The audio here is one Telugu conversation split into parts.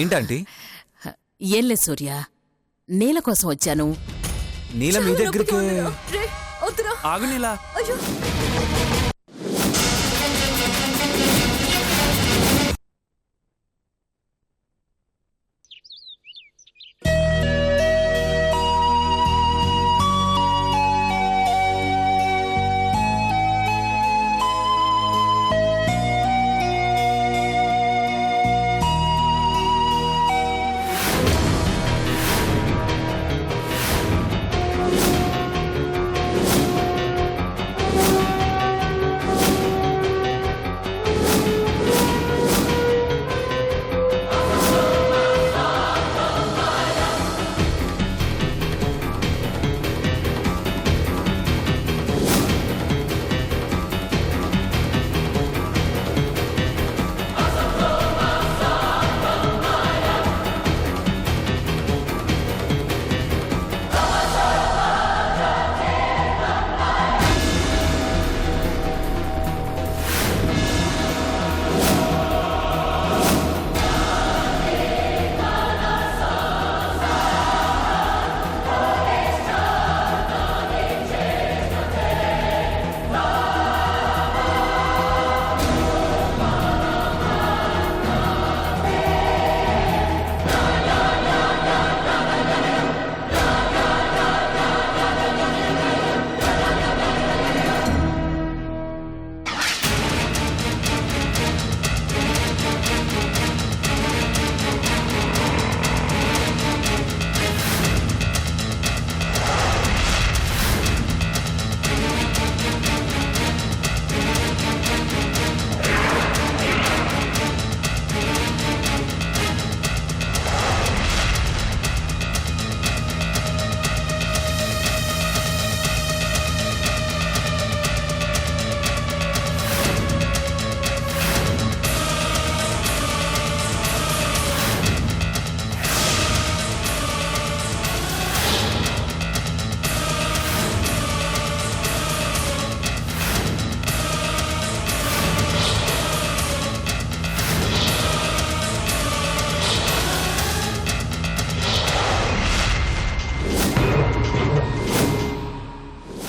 ఏంటంటీ? ఏం లేదు సూర్య, నీల కోసం వచ్చాను. నీల మీ దగ్గరికి? ఆగు నీల.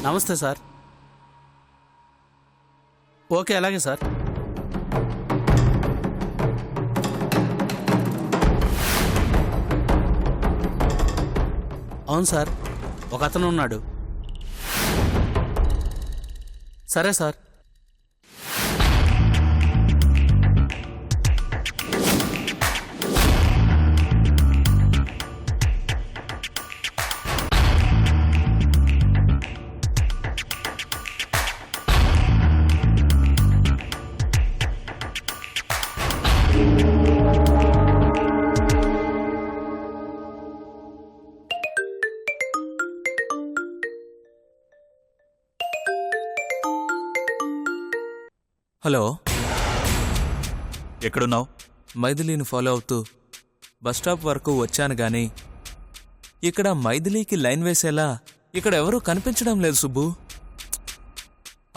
నమస్తే సార్. ఓకే, అలాగే సార్. అవును సార్, ఒక అతను ఉన్నాడు. సరే సార్. హలో, ఎక్కడున్నావు? మైథిలీని ఫాలో అవుతూ బస్టాప్ వరకు వచ్చాను గాని ఇక్కడ మైథిలీకి లైన్ వేసేలా ఇక్కడ ఎవరూ కనిపించడం లేదు సుబ్బు.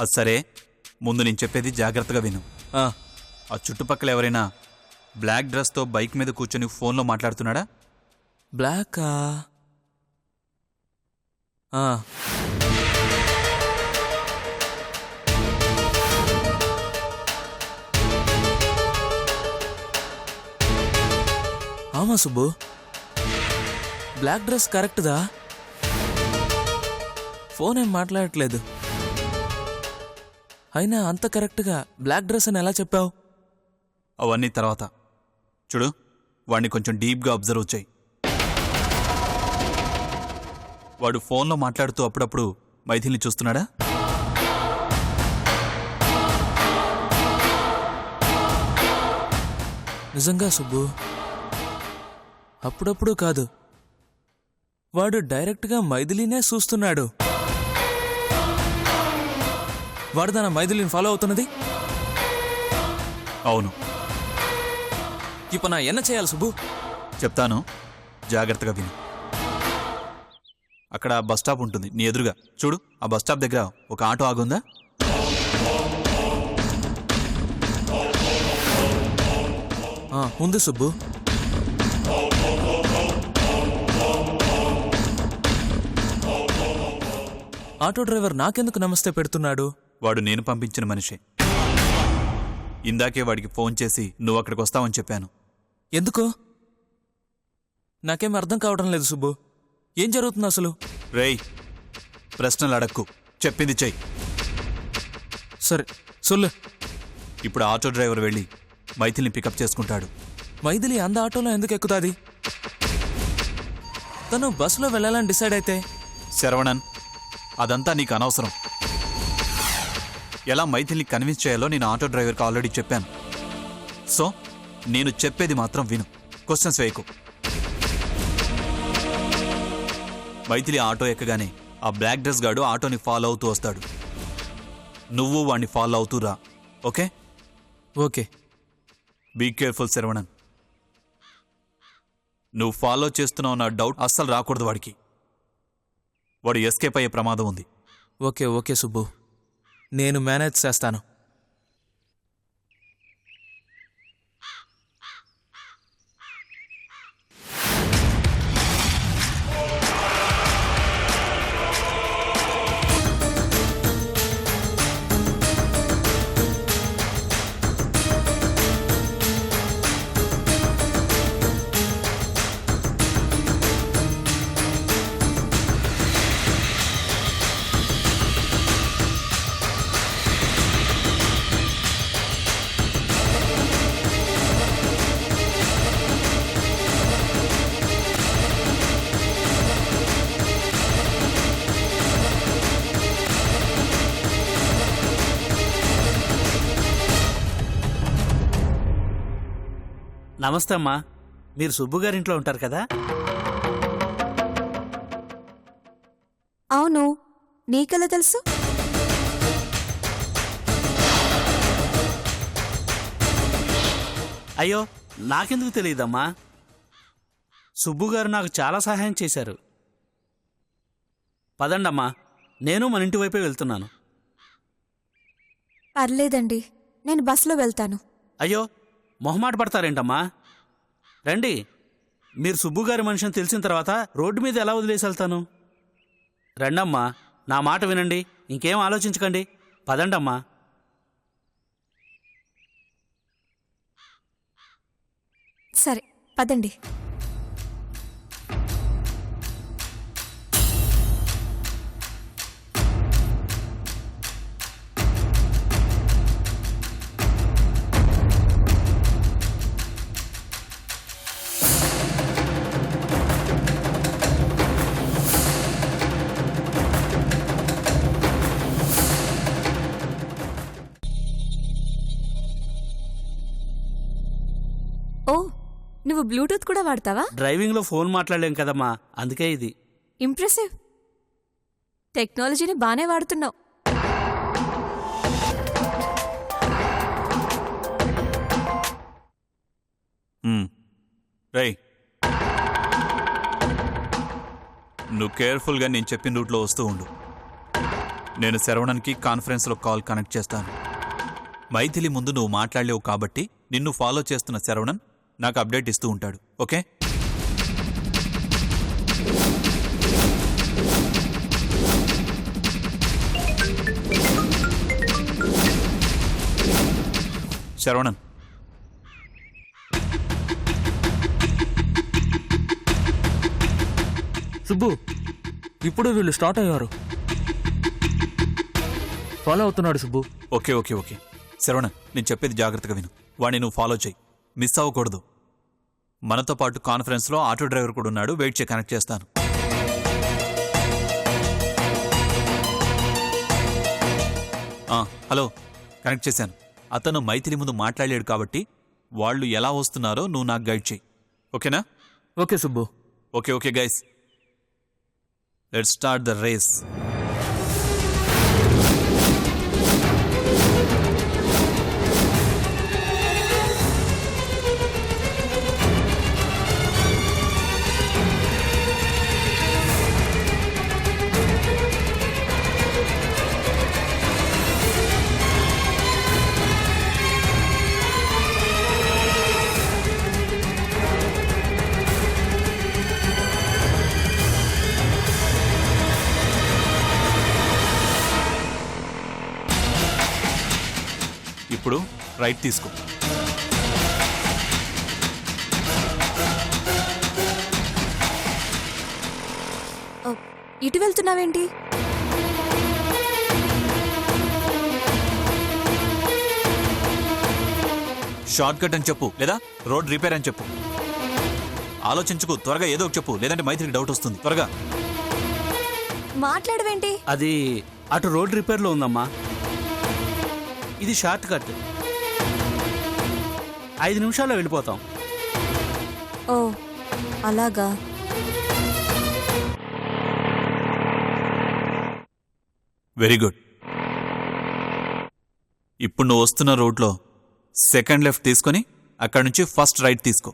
అది సరే, ముందు నేను చెప్పేది జాగ్రత్తగా విను. ఆ, ఆ చుట్టుపక్కల ఎవరైనా బ్లాక్ డ్రెస్తో బైక్ మీద కూర్చొని ఫోన్లో మాట్లాడుతున్నాడా? బ్లాకా? ఆ, ఆమా సుబ్బు, బ్లాక్ డ్రెస్ కరెక్ట్దా? ఫోన్ ఏం మాట్లాడట్లేదు. అయినా అంత కరెక్ట్గా బ్లాక్ డ్రెస్ అని ఎలా చెప్పావు? అవన్నీ తర్వాత చూడు, వాడిని కొంచెం డీప్గా అబ్జర్వ్ చేయి. వాడు ఫోన్లో మాట్లాడుతూ అప్పుడప్పుడు మైథిలిని చూస్తున్నాడా? నిజంగా సుబ్బు, అప్పుడప్పుడు కాదు, వాడు డైరెక్ట్గా మైథిలీనే చూస్తున్నాడు. వాడు తన మైథిలీని ఫాలో అవుతున్నది. అవును. ఇప్పుడు నా ఎన్న చేయాలి సుబ్బు? చెప్తాను, జాగ్రత్తగా విను. అక్కడ బస్ స్టాప్ ఉంటుంది నీ ఎదురుగా. చూడు, ఆ బస్ స్టాప్ దగ్గర ఒక ఆటో ఆగుందా? ఉంది సుబ్బు. ఆటో డ్రైవర్ నాకెందుకు నమస్తే పెడుతున్నాడు? వాడు నేను పంపించిన మనిషే. ఇందాకే వాడికి ఫోన్ చేసి నువ్వు అక్కడికి వస్తావని చెప్పాను. ఎందుకు? నాకేం అర్థం కావడం లేదు సుబ్బు. ఏం జరుగుతుంది అసలు? రేయ్, ప్రశ్నలు అడక్కు, చెప్పింది చెయ్యి. సరే సొల్లు. ఇప్పుడు ఆటో డ్రైవర్ వెళ్ళి మైథిల్ని పికప్ చేసుకుంటాడు. మైథిలి అంద ఆటోలో ఎందుకు ఎక్కుతాది? తను బస్సులో వెళ్ళాలని డిసైడ్ అయితే? శరవణన్, అదంతా నీకు అనవసరం. ఎలా మైథిల్ని కన్విన్స్ చేయాలో నేను ఆటో డ్రైవర్కి ఆల్రెడీ చెప్పాను. సో నేను చెప్పేది మాత్రం విను, క్వశ్చన్స్ వేయకు. మైథిలి ఆటో ఎక్కగానే ఆ బ్లాక్ డ్రెస్ గాడు ఆటోని ఫాలో అవుతూ వస్తాడు. నువ్వు వాణ్ణి ఫాలో అవుతూ రా, okay? Okay. Be careful Saravanan. నువ్వు ఫాలో చేస్తున్నావు నా డౌట్ అస్సలు రాకూడదు వాడికి. వాడు ఎస్కేప్ అయ్యే ప్రమాదం ఉంది. ఓకే ఓకే సుబ్బు, నేను మేనేజ్ చేస్తాను. నమస్తే అమ్మా. మీరు సుబ్బు గారింట్లో ఉంటారు కదా? అవును, నీకెలా తెలుసు? అయ్యో, నాకెందుకు తెలియదమ్మా. సుబ్బు గారు నాకు చాలా సహాయం చేశారు. పదండమ్మా, నేను మన ఇంటి వైపే వెళ్తున్నాను. పర్లేదండి, నేను బస్సులో వెళ్తాను. అయ్యో, మొహమాట పడతారేంటమ్మా? రండి. మీరు సుబ్బు గారి మనిషిని తెలిసిన తర్వాత రోడ్డు మీద ఎలా వదిలేసి వెళ్తాను? రండమ్మా, నా మాట వినండి, ఇంకేం ఆలోచించకండి. పదండమ్మా. సరే పదండి. ఓ, నువ్వు బ్లూటూత్ కూడా వాడతావా? డ్రైవింగ్లో ఫోన్ మాట్లాడలేం కదమ్మా, అందుకే ఇది. ఇంప్రెసివ్. టెక్నాలజీని బానే వాడుతున్నావు. రేయ్, నువ్వు కేర్ఫుల్గా నేను చెప్పిన రూట్లో వస్తూ ఉండు. నేను శరవణన్కి కాన్ఫరెన్స్లో కాల్ కనెక్ట్ చేస్తాను. మైథిలి ముందు నువ్వు మాట్లాడలేవు కాబట్టి నిన్ను ఫాలో చేస్తున్న శరవణన్ నాకు అప్డేట్ ఇస్తూ ఉంటాడు, ఓకే? శరవణన్, సుబ్బు, ఇప్పుడు వీళ్ళు స్టార్ట్ అయ్యారు. ఫాలో అవుతున్నాడు Subbu. Okay okay okay. Saravanan, నేను చెప్పేది జాగ్రత్తగా విను. వాడిని నువ్వు ఫాలో చేయి, మిస్ అవ్వకూడదు. మనతో పాటు కాన్ఫరెన్స్లో ఆటో డ్రైవర్ కూడా ఉన్నాడు, వెయిట్ చేయి, కనెక్ట్ చేస్తాను. హలో, కనెక్ట్ చేశాను. అతను మైథిలి ముందు మాట్లాడలేడు కాబట్టి వాళ్ళు ఎలా వస్తున్నారో నువ్వు నాకు గైడ్ చేయి, ఓకేనా? Okay Subbu. Okay okay guys, let's start the race. Right తీసుకో. ఓ, ఇటు వెళ్తున్నావేంటి? షార్ట్ కట్ అని చెప్పు, లేదా రోడ్ రిపేర్ అని చెప్పు. ఆలోచించుకు, త్వరగా ఏదో ఒకటి చెప్పు, లేదంటే మైత్రికి డౌట్ వస్తుంది. త్వరగా. మాట్లాడవేంటి? అది అటు రోడ్ రిపేర్లో ఉందమ్మా. ఇది షార్ట్ కట్. 5 నిమిషాల్లో వెళ్ళిపోతాం. ఓ అలాగా. Very good. ఇప్పుడు నువ్వు వస్తున్న రోడ్లో సెకండ్ లెఫ్ట్ తీసుకొని అక్కడి నుంచి ఫస్ట్ రైట్ తీసుకో.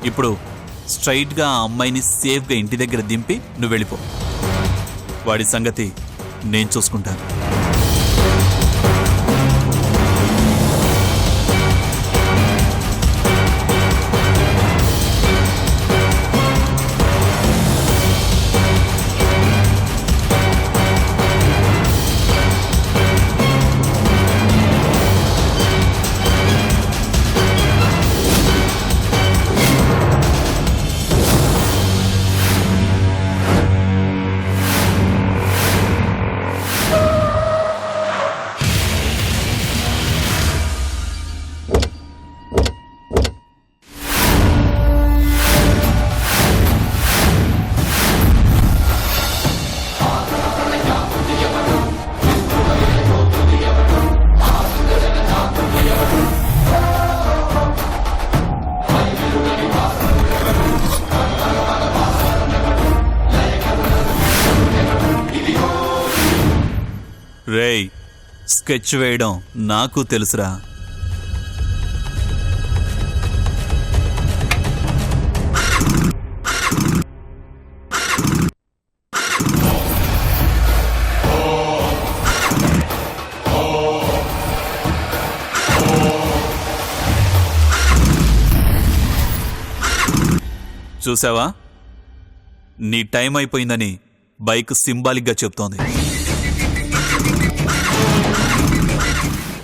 ఇప్పుడు స్ట్రైట్గా ఆ అమ్మాయిని సేఫ్గా ఇంటి దగ్గర దింపి నువ్వు వెళ్ళిపో. వాడి సంగతి నేను చూసుకుంటాను. రేయ్, స్కెచ్ వేయడం నాకు తెలుసురా. చూసావా, నీ టైం అయిపోయిందని బైక్ సింబాలిక్గా చెప్తోంది.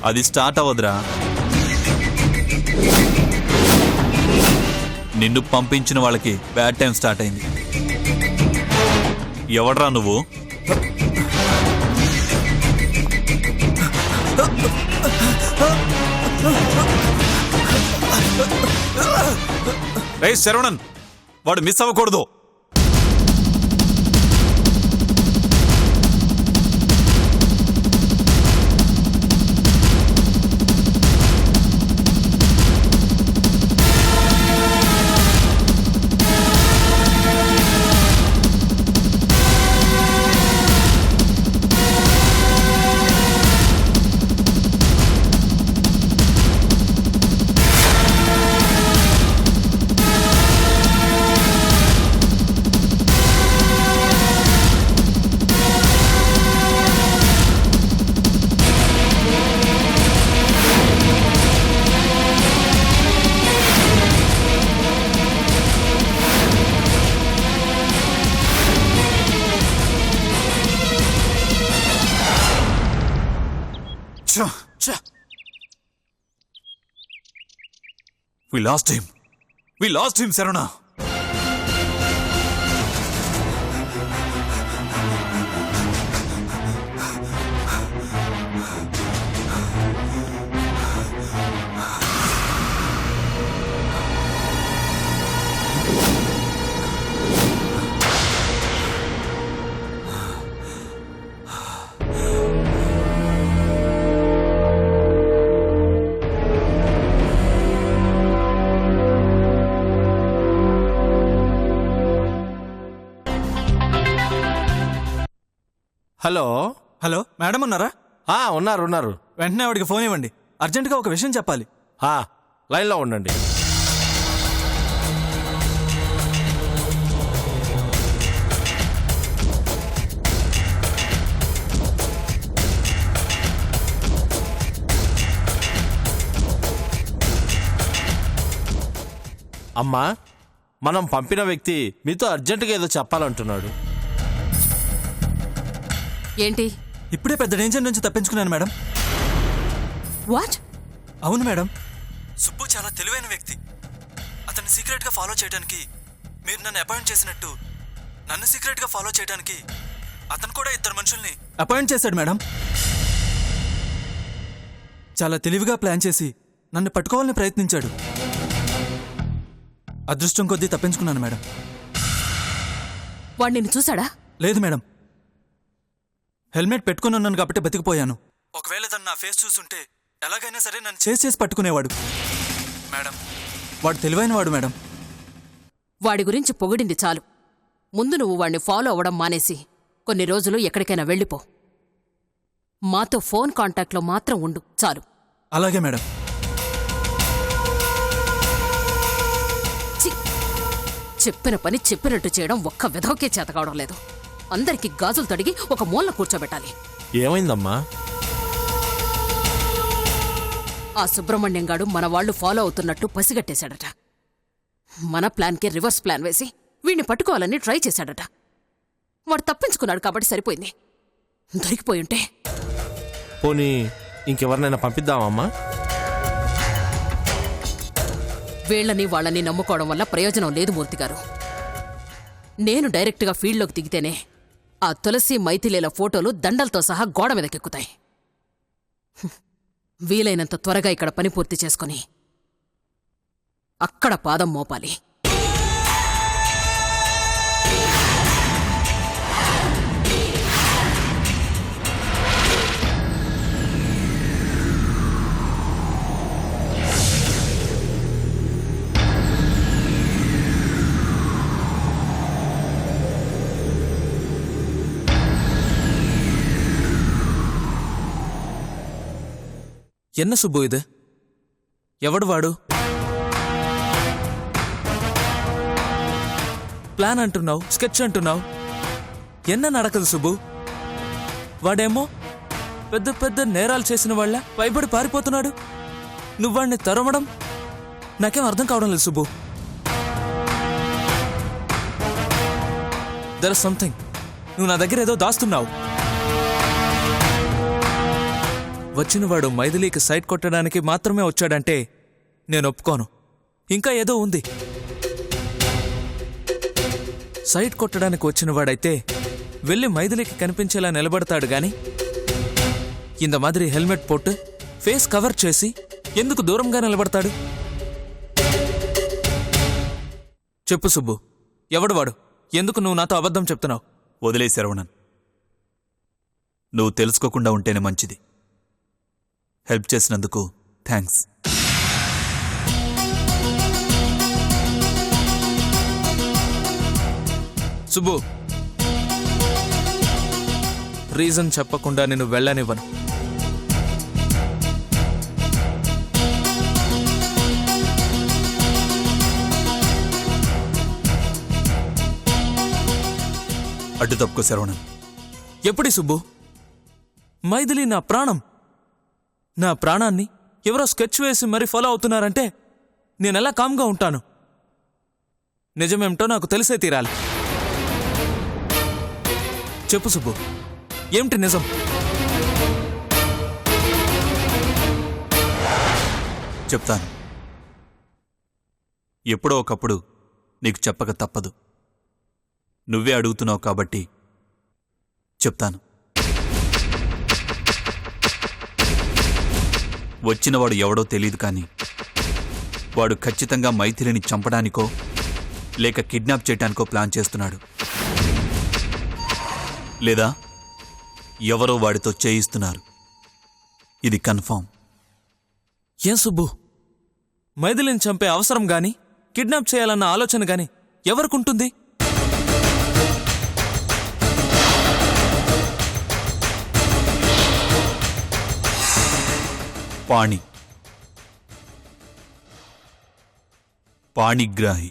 అది స్టార్ట్ అవ్వదురా. నిన్ను పంపించిన వాళ్ళకి బ్యాడ్ టైం స్టార్ట్ అయింది. ఎవడ్రా నువ్వు? రేయ్ శరవణన్, వాడు మిస్ అవ్వకూడదు. We lost him. We lost him, Saruna. Hello hello madam ఉన్నారా? ఉన్నారు. వెంటనే ఆవిడికి ఫోన్ ఇవ్వండి. అర్జెంటుగా ఒక విషయం చెప్పాలి. లైన్లో ఉండండి. అమ్మా, మనం పంపిన వ్యక్తి మీతో అర్జెంటుగా ఏదో చెప్పాలంటున్నాడు. ఏంటి? ఇప్పుడే పెద్ద డేంజర్ నుంచి తప్పించుకున్నాను మేడం. వాట్? అవును మేడం, సుబ్బు చాలా తెలివైన వ్యక్తి. అతన్ని సీక్రెట్గా ఫాలో చేయడానికి మీరు నన్ను అపాయింట్ చేసినట్టు నన్ను సీక్రెట్గా ఫాలో చేయడానికి అతను కూడా 2 మనుషుల్ని అపాయింట్ చేశాడు మేడం. చాలా తెలివిగా ప్లాన్ చేసి నన్ను పట్టుకోవాలని ప్రయత్నించాడు. అదృష్టం కొద్దీ తప్పించుకున్నాను మేడం. వాడు నిన్ను చూశాడా? లేదు మేడం, హెల్మెట్ పెట్టుకుని ఉన్నాను కాబట్టి బతికిపోయాను. ఒకవేళ తను నా ఫేస్ చూసుంటే ఎలాగైనా సరే నన్ను చేసి పట్టుకునేవాడు. మేడం, వాడు తెలివైనవాడు మేడం. వాడి గురించి పొగిడింది చాలు. ముందు నువ్వు వాడిని ఫాలో అవ్వడం మానేసి కొన్ని రోజులు ఎక్కడికైనా వెళ్ళిపో. మాతో ఫోన్ కాంటాక్ట్లో మాత్రం ఉండు చాలు. అలాగే మేడం. చెప్పిన పని చెప్పినట్టు చేయడం ఒక్క విధవకే చేతకావడం లేదు. అందరికీ గాజులు తడిగి ఒక మూలన కూర్చోబెట్టాలి. ఏమైందమ్మా? ఆ సుబ్రహ్మణ్యం గాడు మన వాళ్ళు ఫాలో అవుతున్నట్టు పసిగట్టేశాడట. మన ప్లాన్కే రివర్స్ ప్లాన్ వేసి వీడిని పట్టుకోవాలని ట్రై చేశాడట. వాడు తప్పించుకున్నాడు కాబట్టి సరిపోయింది. దొరికిపోయుంటే పోనీ ఇంకెవరినైనా పంపిద్దామమ్మా? వీళ్ళని వాళ్ళని నమ్ముకోవడం వల్ల ప్రయోజనం లేదు మూర్తిగారు. నేను డైరెక్ట్గా ఫీల్డ్లోకి దిగితేనే ఆ తులసి మైథిలీల ఫోటోలు దండలతో సహా గోడ మీదకెక్కుతాయి. వీలైనంత త్వరగా ఇక్కడ పని పూర్తి చేసుకుని అక్కడ పాదం మోపాలి. என்ன சுப்பு இது? ఎవడు వాడు? ప్లాన్ అంటున్నావు, స్కెచ్ అంటున్నావు, ఎన్న నడకదు సుబ్బు. వాడేమో పెద్ద పెద్ద నేరాలు చేసిన వాళ్ళ పైబడి పారిపోతున్నాడు. నువ్వాడిని తరమడం నాకేం అర్థం కావడం లేదు సుబ్బు. There is something. నువ్వు నా దగ్గర ఏదో దాస్తున్నావు. వచ్చినవాడు మైథిలీకి సైట్ కొట్టడానికి మాత్రమే వచ్చాడంటే నేను ఒప్పుకోను. ఇంకా ఏదో ఉంది. సైట్ కొట్టడానికి వచ్చినవాడైతే వెళ్ళి మైథిలీకి కనిపించేలా నిలబడతాడు గాని ఇంత మాదిరి హెల్మెట్ పోట్టు ఫేస్ కవర్ చేసి ఎందుకు దూరంగా నిలబడతాడు? చెప్పు సుబ్బు, ఎవడు వాడు? ఎందుకు నువ్వు నాతో అబద్ధం చెప్తున్నావు? వదిలే శరవణన్, నువ్వు తెలుసుకోకుండా ఉంటేనే మంచిది. హెల్ప్ చేసినందుకు థ్యాంక్స్. సుబ్బు, రీజన్ చెప్పకుండా నేను వెళ్ళనివ్వను. అడ్డు తప్పుకో శరవణన్. ఎప్పుడి సుబ్బు? మైథిలి నా ప్రాణం. నా ప్రాణాన్ని ఎవరో స్కెచ్ వేసి మరీ ఫాలో అవుతున్నారంటే నేనెలా కామ్గా ఉంటాను? నిజమేమిటో నాకు తెలిసే తీరాలి. చెప్పు సుబ్బు, ఏమిటి నిజం? చెప్తాను. ఎప్పుడో ఒకప్పుడు నీకు చెప్పక తప్పదు. నువ్వే అడుగుతున్నావు కాబట్టి చెప్తాను. వచ్చినవాడు ఎవడో తెలీదు కానీ వాడు ఖచ్చితంగా మైథిలిని చంపడానికో లేక కిడ్నాప్ చేయడానికో ప్లాన్ చేస్తున్నాడు. లేదా ఎవరో వాడితో చేయిస్తున్నారు. ఇది కన్ఫర్మ్. ఏం సుబ్బు, మైథిలిని చంపే అవసరం గాని కిడ్నాప్ చేయాలన్న ఆలోచన గాని ఎవరికుంటుంది? పాణిగ్రాహి,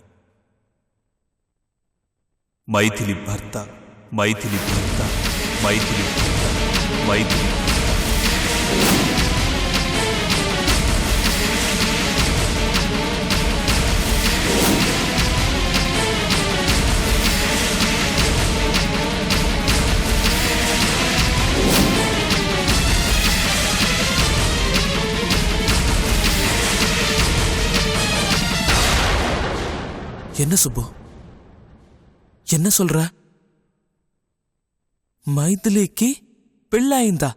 మైథిలి భర్త, మైథిలి భర్త, మైథిలి భర్త, మైథిలి. என்ன சுப்பு, என்ன சொல்ற? மைதிலிக்கு பெள்ளாయిందా?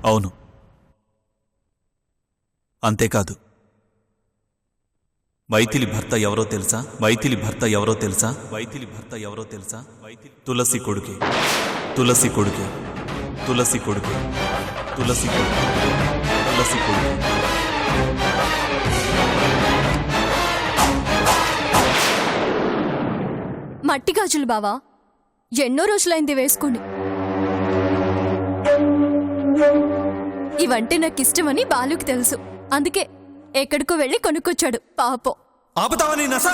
అవును. అంతేకాదు, మైథిలి భర్త ఎవరో తెలుసా? మైథిలి భర్త ఎవరో తెలుసా? మైథిలి భర్త ఎవరో తెలుసా? తులసి కొడుకే, తులసి కొడుకే, తులసి కొడుకే, తులసి కొడుకే, తులసి కొడుకే. మట్టి గాజులు బావా, ఎన్నో రోజులైంది వేసుకుని. ఇవంటే నాకు ఇష్టమని బాలుకి తెలుసు, అందుకే ఎక్కడికో వెళ్ళి కొనుక్కొచ్చాడు పాపం. ఆపుతావా నీ నస?